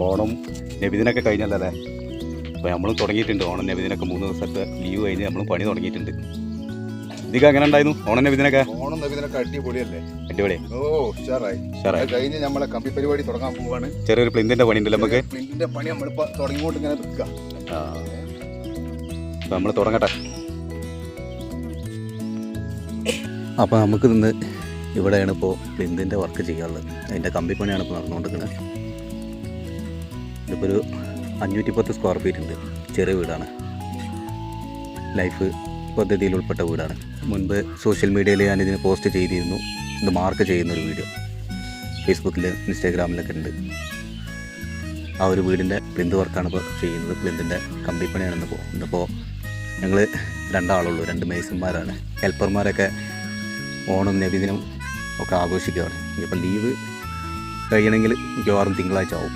ഓണം നബിദിനൊക്കെ കഴിഞ്ഞല്ലോ അല്ലേ? അപ്പോൾ നമ്മളും തുടങ്ങിയിട്ടുണ്ട്. ഓണം നബിദിനൊക്കെ 3 ദിവസത്തെ ലീവ് കഴിഞ്ഞ് നമ്മളും പണി തുടങ്ങിയിട്ടുണ്ട്. ഇതൊക്കെ എങ്ങനെ ഉണ്ടായിരുന്നു ഓണം നബിദിനൊക്കെ? ഓണം നബിദിനൊക്കെ അടിപൊളിയല്ലേ? അടിപൊളി. ഉഷാറായി. കഴിഞ്ഞ് നമ്മളെ കമ്പി പരിപാടി തുടങ്ങാൻ പോവാണ്. ചെറിയൊരു പ്ലിന്തിന്റെ പണി ഉണ്ടല്ലോ നമുക്ക്. പ്ലിന്റിന്റെ പണി നമ്മളിപ്പോൾ തുടങ്ങിക്കൊണ്ട് ഇങ്ങനെ നിൽക്കുക. അപ്പോൾ നമ്മൾ തുടങ്ങട്ടെ. അപ്പോൾ നമുക്ക് നിന്ന് ഇവിടെയാണ് ഇപ്പോൾ പ്ലിന്തിൻ്റെ വർക്ക് ചെയ്യാനുള്ളത്. അതിൻ്റെ കമ്പിപ്പണിയാണ് ഇപ്പോൾ നടന്നുകൊണ്ടിരിക്കുന്നത്. ഇതിപ്പോൾ ഒരു 510 സ്ക്വയർ ഫീറ്റ് ഉണ്ട്. ചെറിയ വീടാണ്. ലൈഫ് പദ്ധതിയിൽ ഉൾപ്പെട്ട വീടാണ്. മുൻപ് സോഷ്യൽ മീഡിയയിൽ ഞാനിതിന് പോസ്റ്റ് ചെയ്തിരുന്നു. ഇത് മാർക്ക് ചെയ്യുന്നൊരു വീഡിയോ ഫേസ്ബുക്കിൽ ഇൻസ്റ്റാഗ്രാമിലൊക്കെ ഉണ്ട്. ആ ഒരു വീടിൻ്റെ പ്ലിന്ത് വർക്കാണ് ഇപ്പോൾ ചെയ്യുന്നത്. പ്ലിന്തിൻ്റെ കമ്പിപ്പണിയാണ് ഇന്നിപ്പോൾ ഞങ്ങൾ 2 ആളുള്ളൂ. 2 മേസന്മാരാണ്. ഹെൽപ്പർമാരൊക്കെ ഓണം നബിദിനം ഒക്കെ ആഘോഷിക്കുകയാണ്. ഇനിയിപ്പോൾ ലീവ് കഴിയണമെങ്കിൽ മിക്കവാറും തിങ്കളാഴ്ച ആവും.